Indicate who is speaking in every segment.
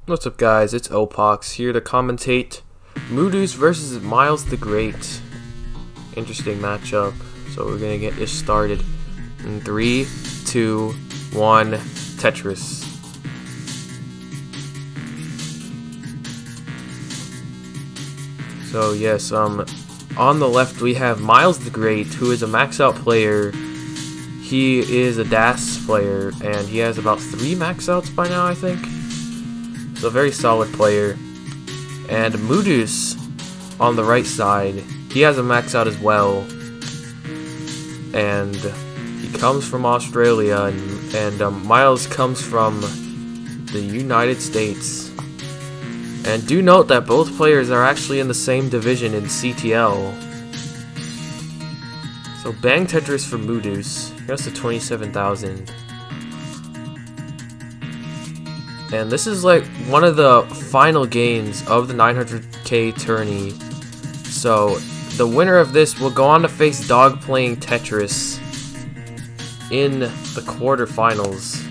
Speaker 1: What's up, guys? It's Opaux here to commentate moodeuce versus MylesTheGreat. Interesting matchup. So we're gonna get this started in 3, 2, 1. Tetris. So yes, on the left we have MylesTheGreat, who is a max out player. He is a DAS player, and he has about 3 max outs by now, I think. So very solid player. And moodeuce on the right side, he has a max out as well. And he comes from Australia, and Miles comes from the United States. And do note that both players are actually in the same division in CTL. So bang Tetris for moodeuce. He goes to 27,000. And this is like one of the final games of the 900k tourney. So the winner of this will go on to face dogplayingtetris in the quarterfinals,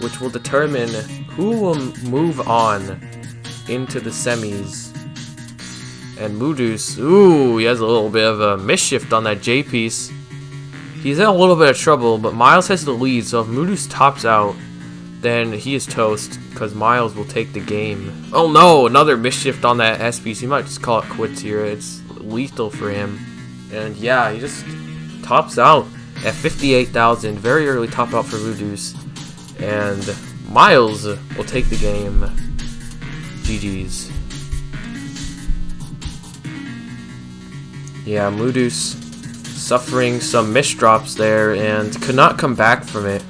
Speaker 1: which will determine who will move on into the semis. And moodeuce, ooh, he has a little bit of a misshift on that J piece. He's in a little bit of trouble, but Miles has the lead, so if moodeuce tops out, then he is toast, because Miles will take the game. Oh no, another misshift on that S piece. He might just call it quits here. It's lethal for him. And yeah, he just tops out at 58,000. Very early top out for moodeuce. And Miles will take the game. GG's. Yeah, moodeuce suffering some misdrops there and could not come back from it,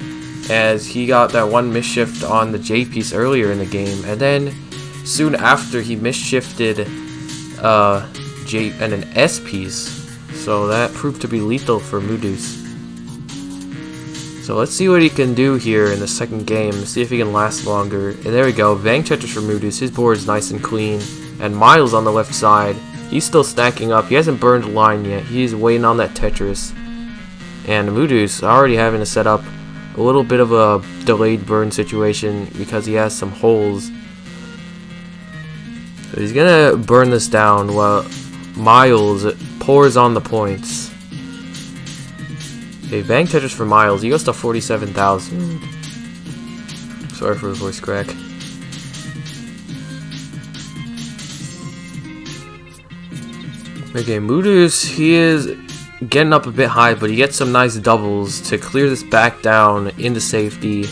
Speaker 1: as he got that one misshift on the J piece earlier in the game, and then soon after he misshifted J and an S piece, so that proved to be lethal for moodeuce. So let's see what he can do here in the second game, see if he can last longer. And there we go, bang Tetris for moodeuce. His board is nice and clean, and Miles on the left side, he's still stacking up. He hasn't burned a line yet. He's waiting on that Tetris. And moodeuce already having to set up a little bit of a delayed burn situation because he has some holes. So he's gonna burn this down while Miles pours on the points. Okay, bang Tetris for Miles. He goes to 47,000. Sorry for the voice crack. Okay, moodeuce, he is getting up a bit high, but he gets some nice doubles to clear this back down into safety.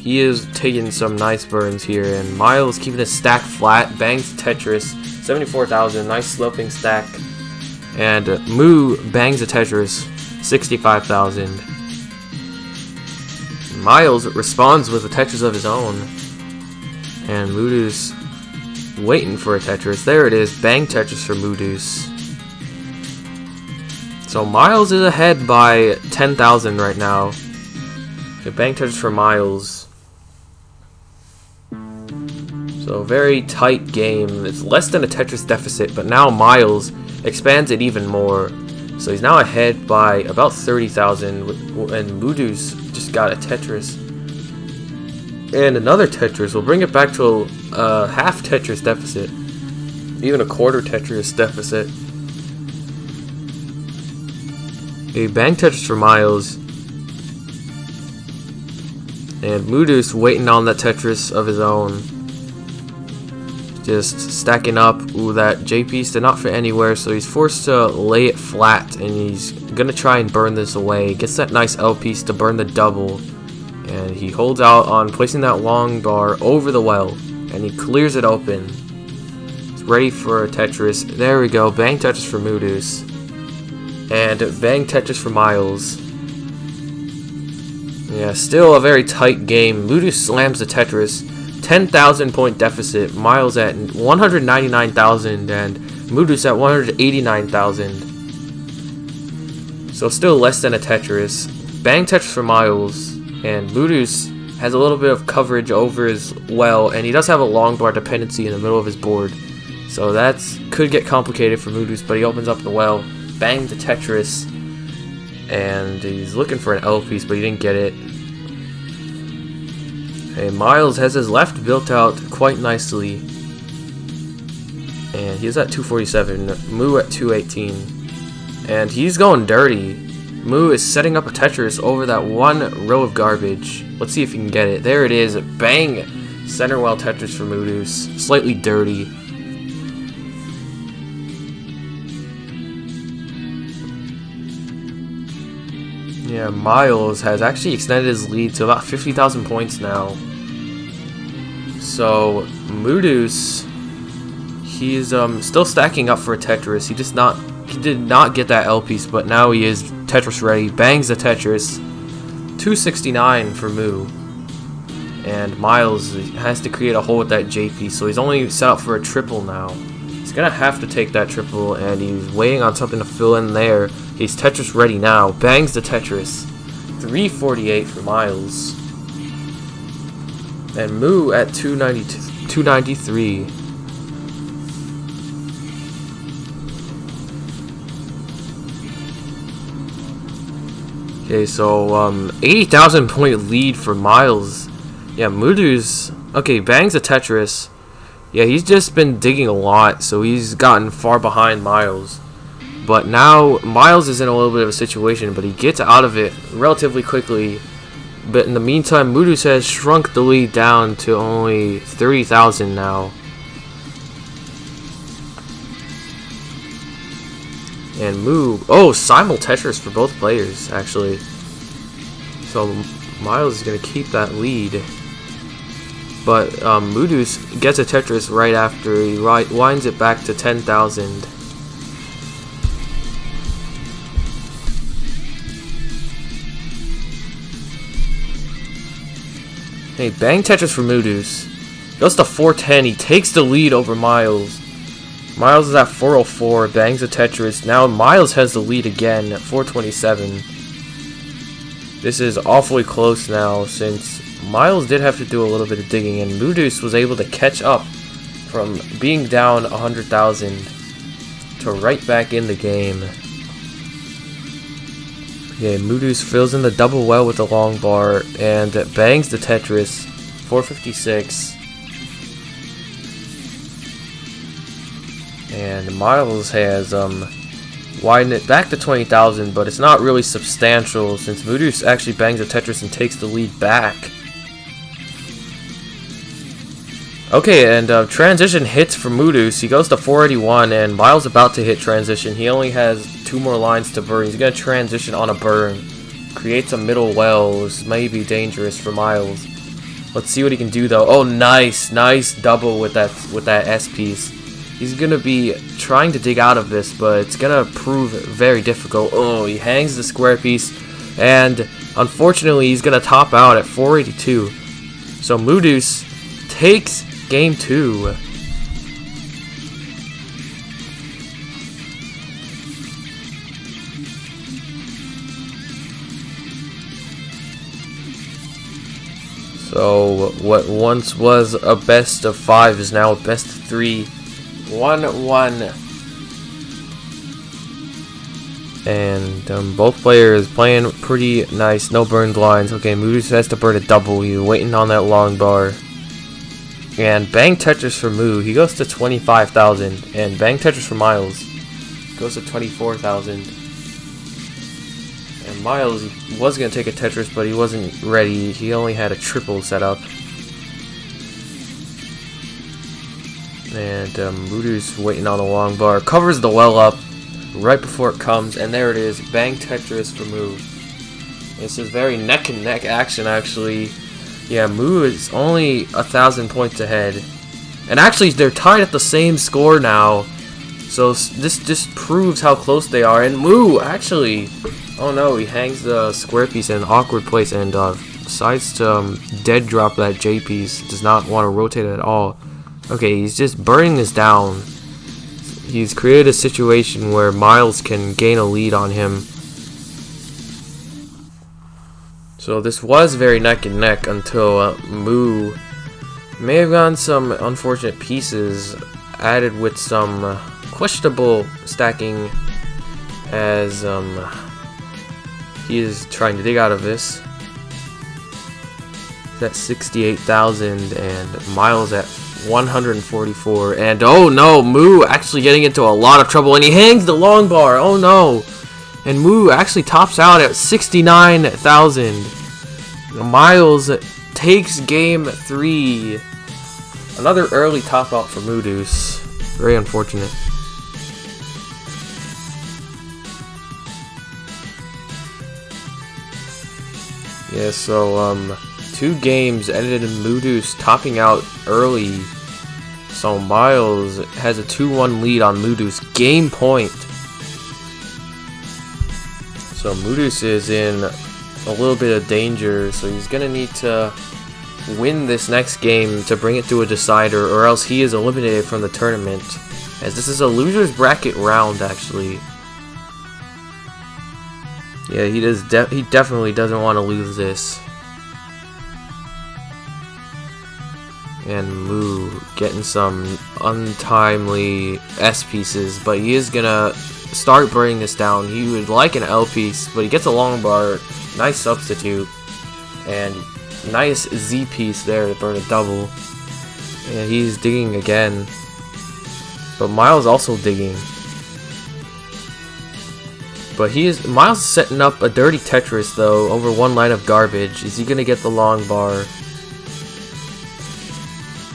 Speaker 1: He is taking some nice burns here, and Miles keeping his stack flat, bangs Tetris, 74,000, nice sloping stack. And Moo bangs a Tetris, 65,000. Miles responds with a Tetris of his own, and moodeuce waiting for a Tetris. There it is, bang Tetris for moodeuce. So Miles is ahead by 10,000 right now. Okay, bang Tetris for Miles. So very tight game. It's less than a Tetris deficit, but now Miles expands it even more. So he's now ahead by about 30,000, and moodeuce just got a Tetris. And another Tetris will bring it back to a half Tetris deficit. Even a quarter Tetris deficit. A bang Tetris for Miles. And moodeuce waiting on that Tetris of his own. Just stacking up. Ooh, that J piece did not fit anywhere, so he's forced to lay it flat, and he's gonna try and burn this away. Gets that nice L piece to burn the double. And he holds out on placing that long bar over the well, and he clears it open. He's ready for a Tetris. There we go, bang Tetris for moodeuce. And bang Tetris for Miles. Yeah, still a very tight game. moodeuce slams the Tetris. 10,000 point deficit. Miles at 199,000 and moodeuce at 189,000. So still less than a Tetris. Bang Tetris for Miles. And moodeuce has a little bit of coverage over his well, and he does have a long bar dependency in the middle of his board. So that could get complicated for moodeuce, but he opens up the well. Bang the Tetris. And he's looking for an L piece, but he didn't get it. Okay, Miles has his left built out quite nicely. And he's at 247, Moo at 218. And he's going dirty. Moo is setting up a Tetris over that one row of garbage. Let's see if he can get it. There it is. Bang! Center well Tetris for moodeuce. Slightly dirty. Yeah, Miles has actually extended his lead to about 50,000 points now. So, moodeuce, he's still stacking up for a Tetris. He did not get that L piece, but now he is Tetris ready. Bangs the Tetris. 269 for Moo. And Miles has to create a hole with that J piece, so he's only set up for a triple now. He's gonna have to take that triple, and he's waiting on something to fill in there. He's Tetris ready now. Bangs the Tetris. 348 for Miles. And Moo at 293. Okay, so 80,000 point lead for Miles. Yeah, moodeuce. Okay, bangs a Tetris. Yeah, he's just been digging a lot, so he's gotten far behind Miles. But now Miles is in a little bit of a situation, but he gets out of it relatively quickly. But in the meantime, moodeuce has shrunk the lead down to only 30,000 now. And Moo, oh, simul Tetris for both players, actually. So Miles is going to keep that lead. But moodeuce gets a Tetris right after he winds it back to 10,000. Hey, bang Tetris for moodeuce. Goes to 410. He takes the lead over Miles. Miles is at 404. Bangs a Tetris. Now Miles has the lead again at 427. This is awfully close now, since Miles did have to do a little bit of digging, and moodeuce was able to catch up from being down 100,000 to right back in the game. Yeah, moodeuce fills in the double well with the long bar and bangs the Tetris. 456. And Miles has widened it back to 20,000, but it's not really substantial since moodeuce actually bangs the Tetris and takes the lead back. Okay, and transition hits for moodeuce. He goes to 481, and Miles about to hit transition. He only has 2 more lines to burn. He's going to transition on a burn. Creates a middle well. This may be dangerous for Miles. Let's see what he can do, though. Oh, nice double with that S piece. He's going to be trying to dig out of this, but it's going to prove very difficult. Oh, he hangs the square piece, and unfortunately, he's going to top out at 482. So moodeuce takes game 2. So what once was a best of 5 is now a best of 3. 1-1. And both players playing pretty nice. No burned lines. Okay, moodeuce has to burn a double. He's waiting on that long bar. And bang Tetris for Moo. He goes to 25,000. And bang Tetris for Miles. Goes to 24,000. And Miles was going to take a Tetris, but he wasn't ready. He only had a triple set up. And moodeuce waiting on the long bar. Covers the well up right before it comes. And there it is. Bang Tetris for Moo. This is very neck and neck action, actually. Yeah, Moo is only 1,000 points ahead. And actually, they're tied at the same score now. So this just proves how close they are. And Moo, actually, oh no, he hangs the square piece in an awkward place and decides to dead drop that J piece. Does not want to rotate it at all. Okay, he's just burning this down. He's created a situation where Miles can gain a lead on him. So this was very neck and neck until Moo may have gotten some unfortunate pieces added with some questionable stacking as he is trying to dig out of this. at 68,000 and Miles at 144. And oh no, Moo actually getting into a lot of trouble, and he hangs the long bar. Oh no. And Moo actually tops out at 69,000. Miles takes game 3. Another early top out for moodeuce. Very unfortunate. Yeah, so 2 games ended in moodeuce topping out early. So Miles has a 2-1 lead on moodeuce. Game point. So moodeuce is in a little bit of danger, so he's gonna need to win this next game to bring it to a decider, or else he is eliminated from the tournament, as this is a loser's bracket round actually. Yeah, he definitely doesn't want to lose this. And Moo getting some untimely S pieces, but he is gonna start burning this down. He would like an L piece, but he gets a long bar. Nice substitute. And nice Z piece there to burn a double. And he's digging again. But Miles also digging. But Miles is setting up a dirty Tetris though over 1 line of garbage. Is he gonna get the long bar?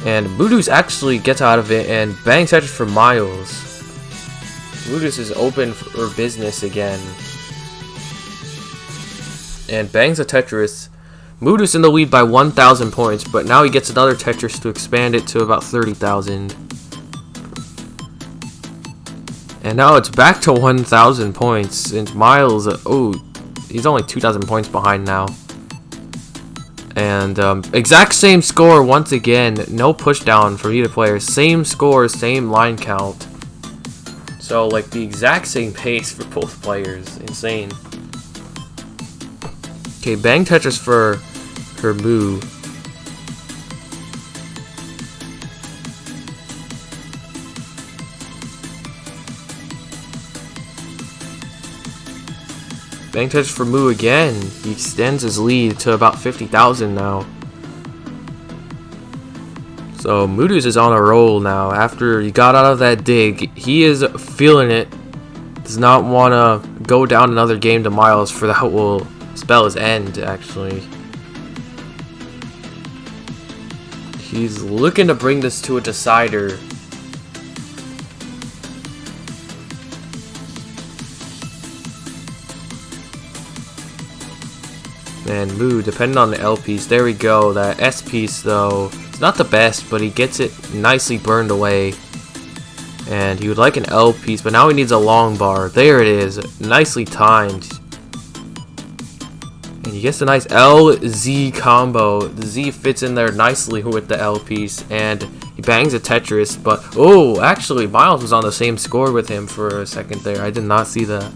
Speaker 1: And moodeuce actually gets out of it and bangs Tetris for Miles. moodeuce is open for business again. And bangs a Tetris. moodeuce in the lead by 1,000 points, but now he gets another Tetris to expand it to about 30,000. And now it's back to 1,000 points. And Miles, he's only 2,000 points behind now. And exact same score once again. No push down for either player. Same score, same line count. So like the exact same pace for both players. Insane. Okay, bang Tetris for Moo. Bang Tetris for Moo again. He extends his lead to about 50,000 now. So moodeuce is on a roll now. After he got out of that dig, he is feeling it. Does not want to go down another game to Miles, for that will spell his end, actually. He's looking to bring this to a decider. And Moo, depending on the L piece, there we go. That S piece, though, it's not the best, but he gets it nicely burned away. And he would like an L piece, but now he needs a long bar. There it is, nicely timed. And he gets a nice L-Z combo. The Z fits in there nicely with the L piece, and he bangs a Tetris. But, oh, actually, Miles was on the same score with him for a second there. I did not see that.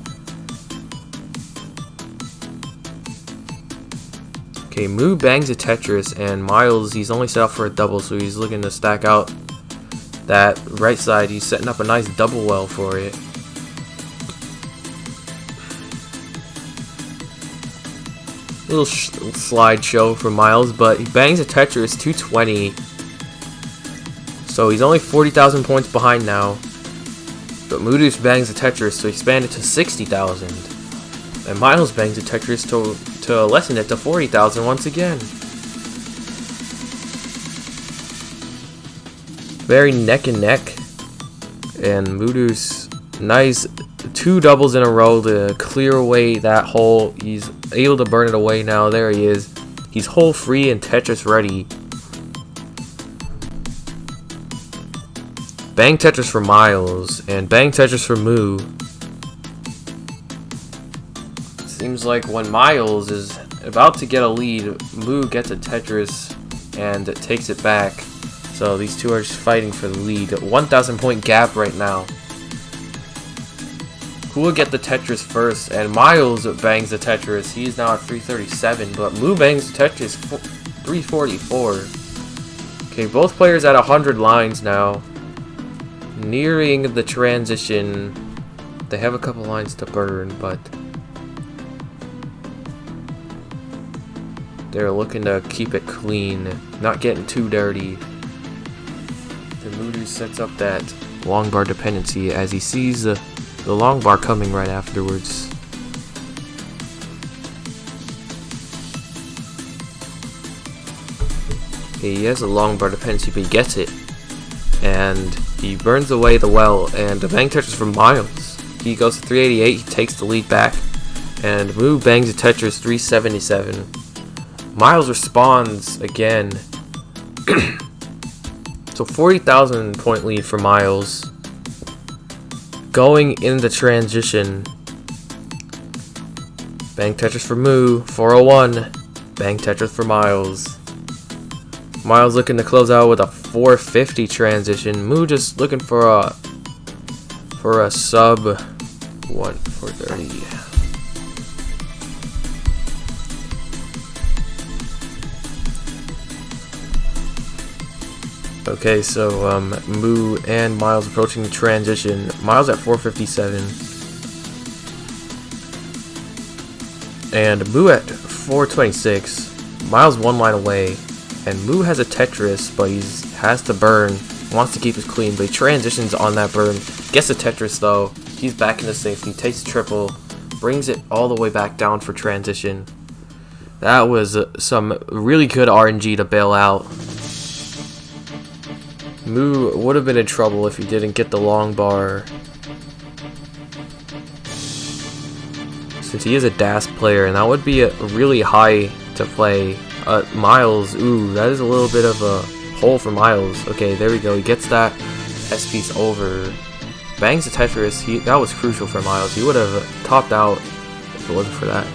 Speaker 1: Okay, Moo bangs a Tetris, and Miles, he's only set up for a double, so he's looking to stack out that right side. He's setting up a nice double well for it. Little slideshow for Miles, but he bangs a Tetris 220. So he's only 40,000 points behind now. But moodeuce bangs a Tetris to expand it to 60,000. And Miles bangs a Tetris to lessen it to 40,000 once again. Very neck and neck. And moodeuce, nice 2 doubles in a row to clear away that hole. He's able to burn it away now. There he is. He's hole free and Tetris ready. Bang Tetris for Miles and bang Tetris for Moo. Seems like when Miles is about to get a lead, Moo gets a Tetris and takes it back. So these two are just fighting for the lead. 1,000 point gap right now. Who will get the Tetris first? And Miles bangs the Tetris. He's now at 337, but Moo bangs the Tetris 344. Okay, both players at 100 lines now. Nearing the transition. They have a couple lines to burn, but They're looking to keep it clean, not getting too dirty. The moodeuce sets up that long bar dependency as he sees the long bar coming right afterwards. He has a long bar dependency, but he gets it. And he burns away the well, and the bang Tetris from Miles. He goes to 388, he takes the lead back, and Moo bangs a Tetris 377. Miles responds again. So 40,000 point lead for Miles. Going into transition. Bang Tetris for Moo, 401. Bang Tetris for Miles. Miles looking to close out with a 450 transition. Moo just looking for a sub 430. Okay, so Moo and Miles approaching the transition. Miles at 457. And Moo at 426. Miles one line away. And Moo has a Tetris, but he has to burn. Wants to keep his clean, but he transitions on that burn. Gets a Tetris though. He's back into safety. Takes triple. Brings it all the way back down for transition. That was some really good RNG to bail out. Moo would have been in trouble if he didn't get the long bar. Since he is a DAS player, and that would be a really high to play. Miles, ooh, that is a little bit of a hole for Miles. Okay, there we go. He gets that S piece over. Bangs the Tetris. That was crucial for Miles. He would have topped out if it wasn't for that.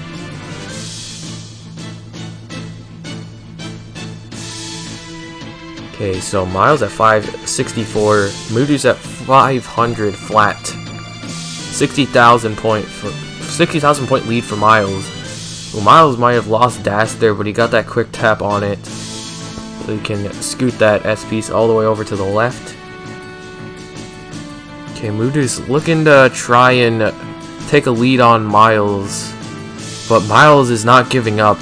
Speaker 1: Okay, so Miles at 564. moodeuce at 500 flat. 60,000 point lead for Miles. Well, Miles might have lost dash there, but he got that quick tap on it. So he can scoot that S piece all the way over to the left. Okay, moodeuce looking to try and take a lead on Miles. But Miles is not giving up.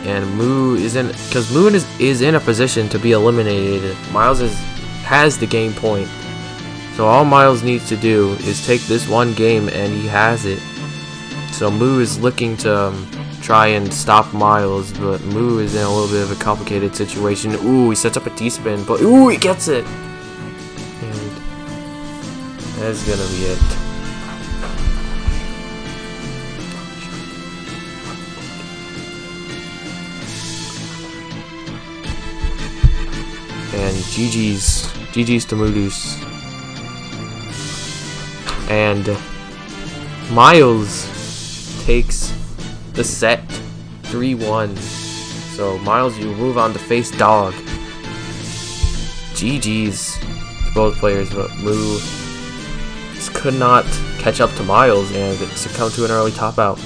Speaker 1: And Moo is in, because Moo is in a position to be eliminated. Miles has the game point. So all Miles needs to do is take this one game, and he has it. So Moo is looking to try and stop Miles, but Moo is in a little bit of a complicated situation. Ooh, he sets up a T-spin, but ooh, he gets it! And that's gonna be it. And GG's to moodeuce. And Miles takes the set 3-1. So Miles, you move on to face Dog. GG's to both players, but Moo just could not catch up to Miles and succumbed to an early top out.